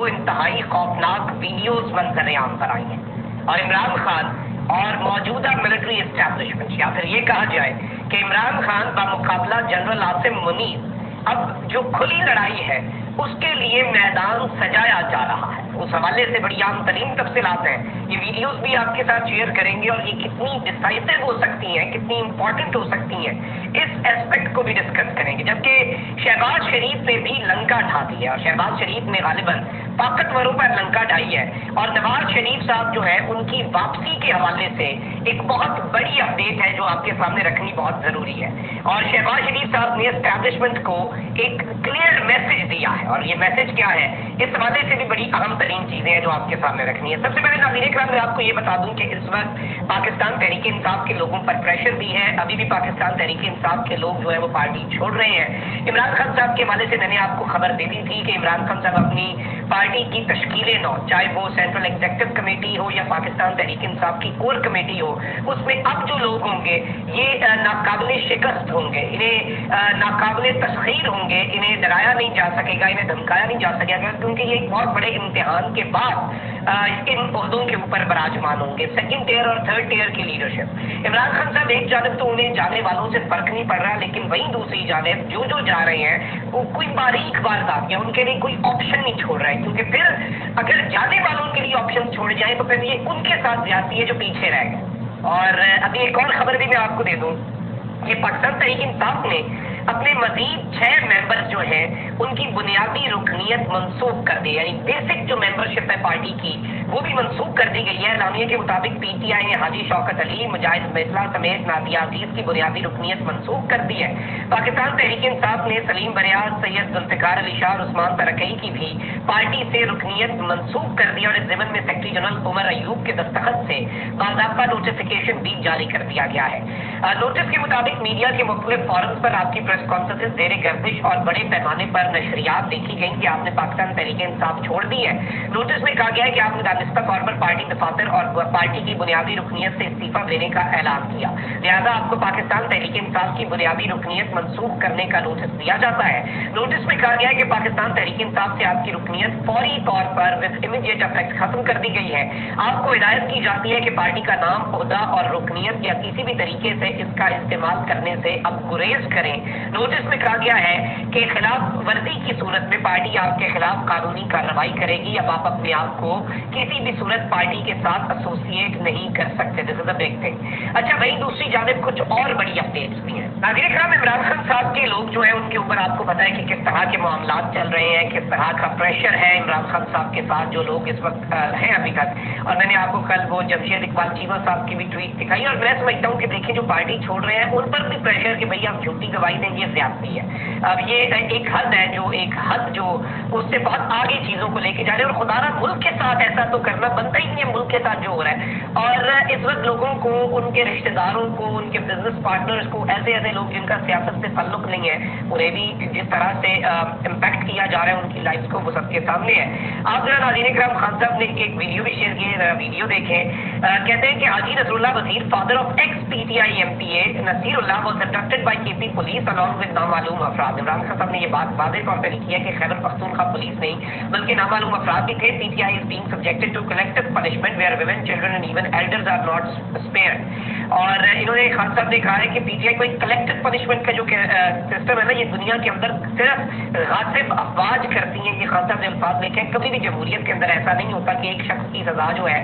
वो इंतहाई खौफनाक वीडियोस मंजर आम पर आई हैं और इमरान खान और मौजूदा मिलिट्री एस्टैब्लिशमेंट या फिर ये कहा जाए कि इमरान खान बामुकाबला जनरल आसिम मुनीर अब जो खुली लड़ाई है उसके लिए मैदान सजाया जा रहा है। उस हवाले से बड़ी आम तरीन तफसीलात हैं, ये वीडियोस भी आपके साथ शेयर करेंगे और ये कितनी डिसाइसिव हो सकती हैं, कितनी इंपॉर्टेंट हो सकती हैं, इस एस्पेक्ट को भी डिस्कस करेंगे। जबकि शहबाज शरीफ ने भी लंका ढा दी है और शहबाज शरीफ ने गालिबन ताकतवरों पर लंका ढाई है और नवाज शरीफ साहब जो है उनकी वापसी के हवाले से एक बहुत बड़ी अपडेट है जो आपके सामने रखनी बहुत जरूरी है। और शहबाज शरीफ साहब ने एस्टैब्लिशमेंट को एक क्लियर मैसेज दिया है और ये मैसेज क्या है, इस हवाले से भी बड़ी अहम तरीन चीजें हैं जो आपके सामने रखनी है। सबसे पहले नाज़रीन इकराम मैं आपको ये बता दूं कि इस वक्त पाकिस्तान तहरीक इंसाफ के लोगों पर प्रेशर भी है। अभी भी पाकिस्तान तहरीक इंसाफ के लोग जो है वो पार्टी छोड़ रहे हैं। इमरान खान साहब के हवाले से मैंने आपको खबर दे दी थी कि इमरान खान साहब अपनी पार्टी की तश्कीलें नौ, चाहे वो सेंट्रल एग्जीक्यूटिव कमेटी हो या पाकिस्तान तहरीक इंसाफ की कोर कमेटी हो, उसमें अब जो लोग होंगे ये नाकाबिले शिकस्त होंगे, इन्हें नाकाबिले तस्खीर होंगे, इन्हें डराया नहीं जा सकेगा, इन्हें धमकाया नहीं जा सकेगा क्योंकि ये एक बहुत बड़े इम्तिहान के बाद इन ओहदों के ऊपर बराजमान होंगे। सेकंड टियर और थर्ड टियर की लीडरशिप। इमरान खान साहब एक जानब तो उन्हें जाने वालों से फर्क नहीं पड़ रहा, लेकिन वहीं दूसरी जानब जो जो जा रहे हैं वो कोई बारीक वारदात या उनके लिए कोई ऑप्शन नहीं छोड़ रहा है, क्योंकि फिर अगर जाने वालों के लिए ऑप्शन छोड़ जाए तो फिर ये उनके साथ जाती है जो पीछे रह गए। और अभी एक और खबर भी मैं आपको दे दूं, ये पाकिस्तान तहरीक इंसाफ ने अपने मजीद 6 मेंबर्स जो हैं उनकी बुनियादी रुकनीत मंसूख कर दी, यानी बेसिक जो मेंबरशिप है पार्टी की वो भी मंसूख कर दी गई है। एलानिया के मुताबिक पीटीआई ने हाजी शौकत अली, मुजाहिद मिसला समेत नादिया अजीज की बुनियादी रुकनीत मंसूख कर दी है। पाकिस्तान तहरीक इंसाफ ने सलीम बरियाज, सैयद जुल्फिकार अली शाह और उस्मान तरकई की भी पार्टी से रुकनीत मंसूख कर दी और इस ज़िमन में सेक्रेटरी जनरल उमर अयूब के दस्तखत से बाज़ाब्ता नोटिफिकेशन भी जारी कर दिया गया है। नोटिस के मुताबिक मीडिया के मुख्तलिफ फोरम्स पर आपकी प्रेस कॉन्फ्रेंसेस ज़ेरे गर्दिश और बड़े पैमाने पर नशरियात देखी गई कि आपने पाकिस्तान तहरीक इंसाफ छोड़ दी है। नोटिस में कहा गया है कि आपने दानिस्ता तौर पर पार्टी दफातर और पार्टी की बुनियादी रुकनीत से इस्तीफा देने का ऐलान किया, लिहाजा आपको पाकिस्तान तहरीक इंसाफ की बुनियादी रुकनीत मंसूख करने का नोटिस दिया जाता है। नोटिस में कहा गया है कि पाकिस्तान तहरीक इंसाफ से आपकी रुकनीत फौरी तौर पर विद इमीडिएट इफेक्ट खत्म कर दी गई है। आपको हिदायत की जाती है कि पार्टी का नाम, ओहदा और रुकनीत या किसी भी तरीके से इसका इस्तेमाल करने से अब गुरेज करें। नोटिस में कहा गया है कि खिलाफ वर्जी की सूरत में पार्टी आपके खिलाफ कानूनी कार्रवाई करेगी। अब आप अपने आप को किसी भी सूरत पार्टी के साथ एसोसिएट नहीं कर सकते। This is a big thing. अच्छा, वहीं दूसरी जानिब कुछ और बड़ी अपडेट्स भी हैं। नाज़रीन इकराम, इमरान खान साहब के लोग जो है उनके ऊपर आपको पता है कि किस तरह के मामलात चल रहे हैं, किस तरह का प्रेशर है इमरान खान साहब के साथ जो लोग इस वक्त हैं अभी तक। और मैंने आपको कल वो जमशेद इकबाल चीमा साहब की भी ट्वीट दिखाई और मैं समझता हूँ कि देखिए जो पार्टी छोड़ रहे हैं उन पर भी प्रेशर कि भैया आप झूठी गवाही दें, ये ज्यादती है। अब ये एक हद है, जो एक हद जो उससे बहुत आगे चीजों को लेके जा रहे हैं और खुदारा मुल्क के साथ ऐसा तो करना बनता ही नहीं है मुल्क के साथ जो हो रहा है। और इस वक्त लोगों को, उनके रिश्तेदारों को, उनके बिजनेस पार्टनर्स को, ऐसे ऐसे लोग जिनका सियासत से ताल्लुक नहीं है उन्हें भी जिस तरह से इम्पैक्ट किया जा रहा है उनकी लाइफ को, वो सबके सामने है। आप जरा नाज़रीन इकराम, खान साहब ने एक वीडियो भी शेयर किया, वीडियो देखें। कहते हैं कि Haji Nasrullah Wazir, father of ex PTI MPA Nasirullah was abducted by KP police along with नामालूम अफराद। इमरान खान साहब ने ये बात वाज़ेह तौर पर लिखी है कि खैबर पख्तूनख्वा पुलिस नहीं बल्कि नामालूम अफराद भी थे। PTI is being subjected to collective punishment where women, children and even elders are not spared. और इन्होंने, खान साहब ने कहा है कि पीटीआई को एक कलेक्टिव पनिशमेंट का जो सिस्टम है ना, ये दुनिया के अंदर सिर्फ गासिब अफवाज करती हैं। ये खान साहब ने अल्फाज लिखे हैं, कभी भी जमहूरियत के अंदर ऐसा नहीं होता कि एक शख्स की सजा जो है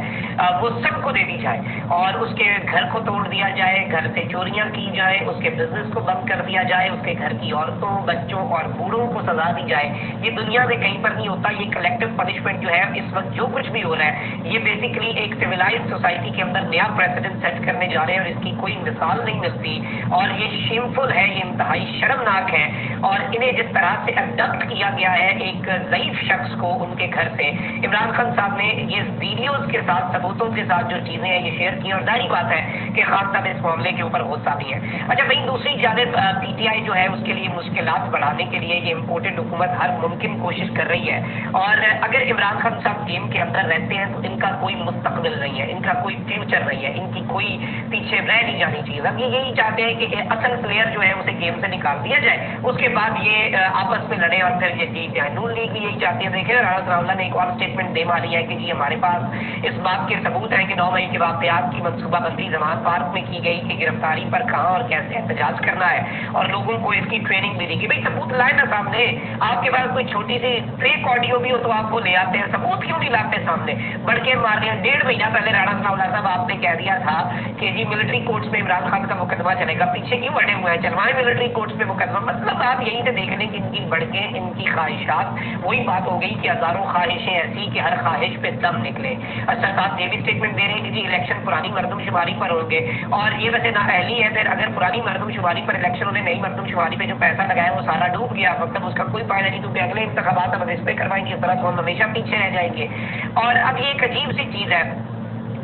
वो सबको दे दी जाए और उसके घर को तोड़ दिया जाए, घर से चोरियां की जाए, उसके बिजनेस को बंद कर दिया जाए, उसके घर की औरतों, बच्चों और बूढ़ों को सजा दी जाए। ये दुनिया में कहीं पर नहीं होता। ये कलेक्टिव पनिशमेंट जो है इस वक्त जो कुछ भी हो रहा है ये बेसिकली एक सिविलाइज्ड सोसाइटी के अंदर नया प्रेसिडेंट सेट करने जा रहे हैं और इसकी कोई मिसाल नहीं मिलती और ये शेमफुल है, ये इंतहाई शर्मनाक है। और इन्हें जिस तरह से अबडक्ट किया गया है एक ज़ईफ शख्स को उनके घर से, इमरान खान साहब ने ये वीडियोस के साथ, सबूतों के साथ जो चीजें हैं ये शेयर की और जाहिर बात है कि खान साहब इस मामले के ऊपर गुस्सा भी है। अच्छा, वहीं दूसरी जानिब पीटीआई जो है उसके लिए मुश्किलात बढ़ाने के लिए ये इम्पोर्टेड हुकूमत हर मुमकिन कोशिश कर रही है और अगर इमरान खान साहब गेम के अंदर रहते हैं तो इनका कोई मुस्तकबिल नहीं है, इनका कोई फ्यूचर नहीं है, इनकी कोई पीछे रह नहीं जानी चाहिए। अब ये यही चाहते हैं कि असल प्लेयर जो है उसे गेम से निकाल दिया जाए, उसके बाद ये आपस में लड़े और फिर ये जीत जाए। नून लीग भी यही चाहती है। देखें राणा अल्लाह ने एक और स्टेटमेंट दे मारी है कि जी हमारे पास इस बात के सबूत हैं कि 9 मई के वाक़यात की मनसूबाबंदी जमान पार्क में की गई कि गिरफ्तारी पर कहाँ और कैसे एहतजाज करना है और लोगों को इसकी ट्रेनिंग भी दी गई। भाई सबूत लाए ना सामने, आपके पास कोई छोटी सी फेक ऑडियो भी हो तो आप वो ले आते हैं, सबूत क्यों नहीं लाते सामने? बढ़ के मार रहे हैं। 1.5 महीना पहले राणा सनाउल्लाह साहब आपने कह दिया था कि जी मिलिट्री कोर्ट्स में इमरान खान का मुकदमा चलेगा, पीछे क्यों अड़े हुए हैं? चलवाएं मिलिट्री कोर्ट्स में मुकदमा। मतलब आप यहीं से देख लें कि इनकी बढ़के इनकी ख्वाहिशात, वही बात हो गई कि हजारों ख्वाहिशें ऐसी कि हर ख्वाहिश पे दम निकले। अच्छा साहब ये भी स्टेटमेंट दे रहे हैं कि जी इलेक्शन पुरानी मरदमशुमारी पर होंगे, और ये वैसे नाअहली है। फिर अगर पुरानी मरदमशुमारी पर इलेक्शन होने, नई मरदमशुमारी पे जो पैसा लगाया वो सारा डूब गया, मतलब उसका कोई फायदा नहीं, क्योंकि अगले इंतखाबात हम इस पे करवाएंगे, इस तरह तो हम हमेशा पीछे रह जाएंगे। और अब ये एक अजीब सी चीज़ है,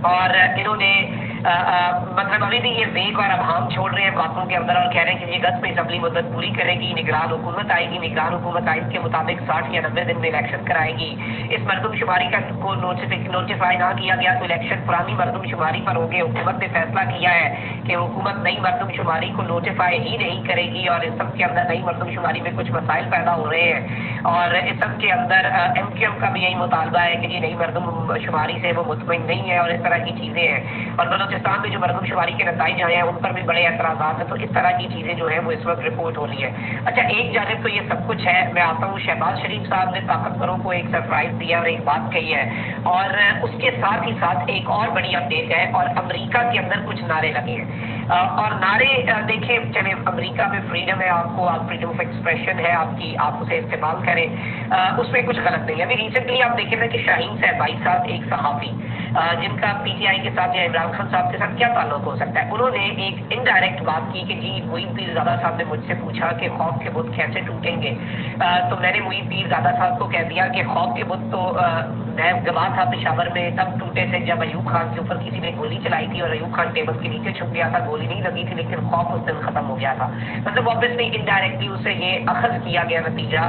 और इन्होंने मतलब अभी भी ये फेक और अबहाम छोड़ रहे हैं बातों के अंदर और कह रहे हैं कि ये 10 में असम्बली मुद्दत पूरी करेगी, निगरान हुकूमत आएगी, निगरान हुकूमत आइन के मुताबिक 60 या 90 दिन में इलेक्शन कराएगी। इस मरदमशुमारी का को नोटिफाई ना किया गया तो इलेक्शन पुरानी मरदमशुमारी पर होंगे। हुकूमत ने फैसला किया है कि हुकूमत नई मरदमशुमारी को नोटिफाई ही नहीं करेगी, और इस सब के अंदर नई मरदमशुमारी में कुछ मसाइल पैदा हो रहे हैं, और इस सब के अंदर MQM का भी यही मुतालबा है कि जी नई मरदमशुमारी से वो मुतमईन नहीं है, और इस तरह की चीज़ें हैं। और बलूचिस्तान में जो मरदमशुमारी के नताइज आए हैं उन पर भी बड़े एतराज़ात हैं। तो इस तरह की चीज़ें जो है वो इस वक्त रिपोर्ट हो रही है। अच्छा एक जानिब तो ये सब कुछ है, मैं आता हूँ शहबाज शरीफ साहब ने ताकतवरों को एक सरप्राइज दिया और एक बात कही है, और उसके साथ ही साथ एक और बड़ी अपडेट है, और अमेरिका के अंदर कुछ नारे लगे हैं। और नारे देखें, चले अमेरिका में फ्रीडम है, आपको आप फ्रीडम ऑफ एक्सप्रेशन है आपकी, आप उसे इस्तेमाल करें, उसमें कुछ गलत नहीं है। अभी रिसेंटली आप देखें ना कि शाहीन साहब साहब एक सहाफ़ी जिनका PTI के साथ या इमरान खान साहब के साथ क्या ताल्लुक हो सकता है, उन्होंने एक इनडायरेक्ट बात की कि जी मुईद पीरज़ादा साहब ने मुझसे पूछा कि खौफ के बुत कैसे टूटेंगे, तो मैंने मुईद पीरज़ादा साहब को कह दिया कि खौफ के बुत तो मैं गवाह था पेशावर में तब टूटे थे जब अयूब खान के ऊपर किसी ने गोली चलाई थी और अयूब खान टेबल के नीचे छुप गया था, गोली नहीं लगी थी लेकिन खौफ उस दिन खत्म हो गया था। मतलब ऑब्वियसली इनडायरेक्टली उससे ये अखज़ किया गया नतीजा,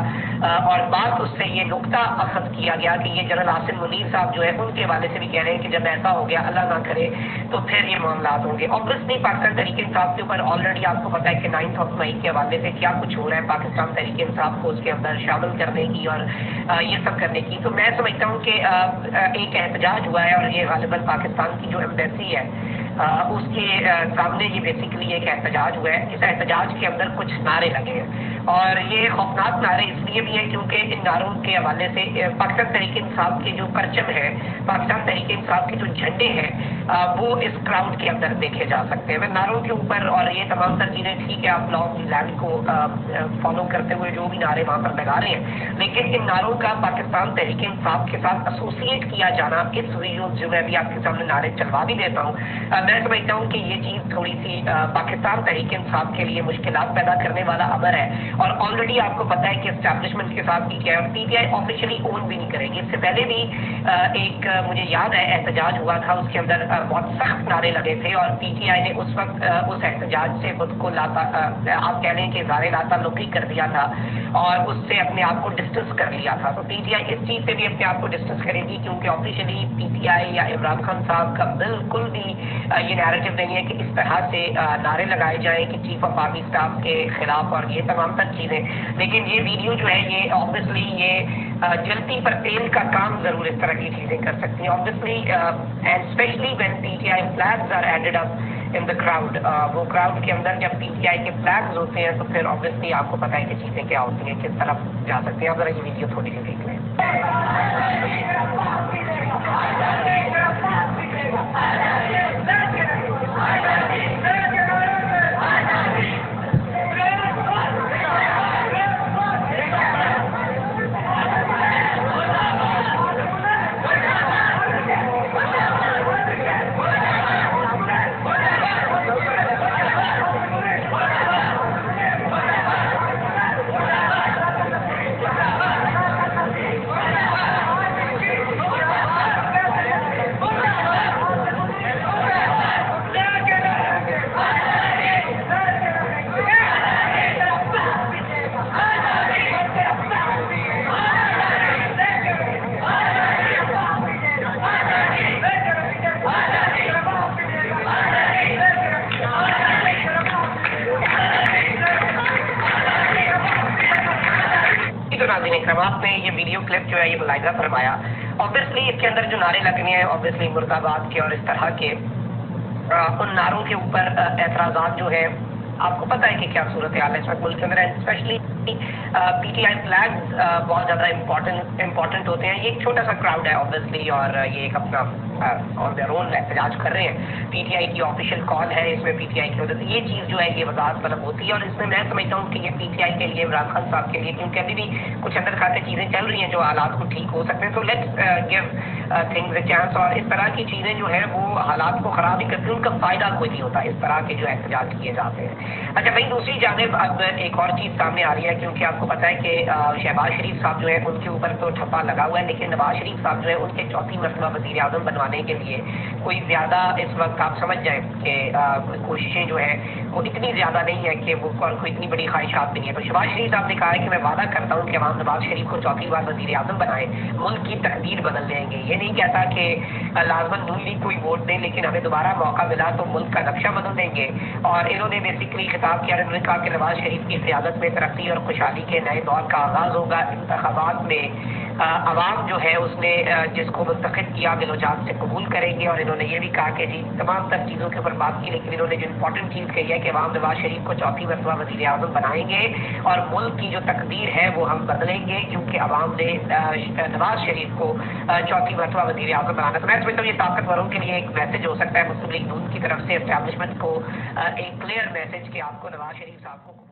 और बात उससे ये नुक्ता अखज़ किया गया कि ये जनरल आसिम मुनीर साहब जो है उनके हवाले से भी कह रहे हैं कि जब ऐसा हो गया अल्लाह ना करे तो फिर ये मामला होंगे। ऑब्वियसली पाकिस्तान तहरीक इंसाफ के ऊपर ऑलरेडी आपको पता है कि 9 मई के हवाले से क्या कुछ हो रहा है, पाकिस्तान तहरीक इंसाफ को उसके अंदर शामिल करने की और ये सब करने की। तो मैं समझता हूँ कि एक एहतजाज हुआ है, और ये गालिबन पाकिस्तान की जो एम्बेसी है उसके सामने ये बेसिकली एक एहतजाज हुआ है। इस एहतजाज के अंदर कुछ नारे लगे हैं, और ये खौफनाक नारे इसलिए भी हैं क्योंकि इन नारों के हवाले से पाकिस्तान तहरीक इंसाफ के जो परचम है, पाकिस्तान तहरीक इंसाफ के जो झंडे हैं वो इस क्राउड के अंदर देखे जा सकते हैं। नारों के ऊपर, और ये तमाम तर चीज़ें ठीक है, आप लॉ ऑफ लैंड को फॉलो करते हुए जो भी नारे वहाँ पर लगा रहे हैं, लेकिन इन नारों का पाकिस्तान तहरीक इंसाफ के साथ एसोसिएट किया जाना, इस वीडियो जो मैं भी आपके सामने नारे चलवा भी देता हूँ, मैं समझता हूँ कि ये चीज़ थोड़ी सी पाकिस्तान तहरीक इंसाफ के लिए मुश्किलात पैदा करने वाला अमर है। और ऑलरेडी आपको पता है कि एस्टैब्लिशमेंट के साथ PTI और PTI ऑफिशियली ओन भी नहीं करेगी। इससे पहले भी एक मुझे याद है एहतजाज हुआ था, उसके अंदर बहुत सख्त नारे लगे थे, और PTI ने उस वक्त उस एहतजाज से खुद को आप कह लें कि ज़ारे लाताल्लुक़ी कर दिया था और उससे अपने आप को डिस्टेंस कर लिया था। तो PTI इस चीज़ से भी अपने आप को डिस्टेंस करेगी, क्योंकि ऑफिशियली PTI या इमरान खान साहब का बिल्कुल भी ये नैरेटिव नहीं है कि इस तरह से नारे लगाए जाएं कि चीफ ऑफ आर्मी स्टाफ के खिलाफ और ये तमाम तर चीज़ें। लेकिन ये वीडियो जो है ये ऑब्वियसली ये जलती पर तेल का काम ज़रूर इस तरह की चीज़ें कर सकती हैं obviously, and specially when PTI flags are added up in the crowd. वो क्राउड के अंदर जब PTI के फ्लैग्स होते हैं तो फिर ऑब्वियसली आपको पता है कि चीज़ें क्या होती हैं, किस तरफ जा सकते हैं। आप ज़रा ये वीडियो थोड़ी सी देख लें। जमात ने ये वीडियो क्लिप जो है ये मुलाहिजा फरमाया। ऑब्वियसली इसके अंदर जो नारे लगने हैं ऑब्वियसली मुर्दाबाद के और इस तरह के उन नारों के ऊपर एतराज़ात जो है, आपको पता है कि क्या सूरत हाल है इस वक्त मुल्क के अंदर, स्पेशली PTI फ्लैग्स बहुत ज़्यादा इम्पोर्टेंट होते हैं। ये एक छोटा सा क्राउड है ऑब्वियसली, और ये एक अपना और देयर ओन एहतजाज कर रहे हैं। PTI की ऑफिशियल कॉल है, इसमें PTI की वजह से ये चीज़ जो है ये वजाहत मतलब होती है, और इसमें मैं समझता हूँ कि ये PTI के लिए, इमरान खान साहब के लिए, क्योंकि अभी भी कुछ अंदर खाते चीज़ें चल रही हैं जो हालात को ठीक हो सकते हैं, तो let's give things a chance. और इस तरह की चीज़ें जो है वो हालात को ख़राब ही करती हैं, उनका फ़ायदा कोई नहीं होता इस तरह के जो एहतजाज किए जाते हैं। अच्छा भाई, दूसरी जानिब अब एक और चीज़ सामने आ रही है, क्योंकि आपको पता है कि शहबाज शरीफ साहब जो है उनके ऊपर तो ठप्पा लगा हुआ है, लेकिन नवाज शरीफ साहब जो है उनके चौथी मरतबा वज़ीर आज़म बनवाने के लिए कोई ज़्यादा इस वक्त आप समझ जाएं कि कोशिशें जो है वो इतनी ज़्यादा नहीं है कि वो कोई इतनी बड़ी ख्वाहिशात भी नहीं है। तो शहबाज शरीफ साहब ने कहा है कि मैं वादा करता हूँ कि अवाम नवाज शरीफ को चौथी बार वज़ीर आज़म बनाएं, मुल्क की तकदीर बदल देंगे। ये नहीं कहता कि लाजमन नून लीग कोई वोट दें, लेकिन हमें दोबारा मौका मिला तो मुल्क का नक्शा बदल देंगे। और इन्होंने बेसिकली खिताब किया, इन्होंने कहा कि नवाज शरीफ की क़यादत में तरक्की और खुशहाली के नए दौर का आगाज़ होगा। इंतखाबात में अवाम जो है उसने जिसको मुंतखब किया बिलोजात से कबूल करेंगे। और इन्होंने ये भी कहा कि जी तमाम तर चीज़ों के ऊपर बात की, लेकिन इन्होंने जो इंपॉर्टेंट चीज़ कही है कि अवाम नवाज शरीफ को चौथी मरतबा वज़ीर आज़म बनाएंगे और मुल्क की जो तकदीर है वो हम बदलेंगे, क्योंकि अवाम ने नवाज शरीफ को चौथी मरतबा वज़ीर आज़म बनाना। तो मैं समझता हूँ ये ताकतवरों के लिए एक मैसेज हो सकता है मुस्लिम लीग नून की तरफ से एस्टैब्लिशमेंट को, एक क्लियर मैसेज कि आपको नवाज शरीफ साहब को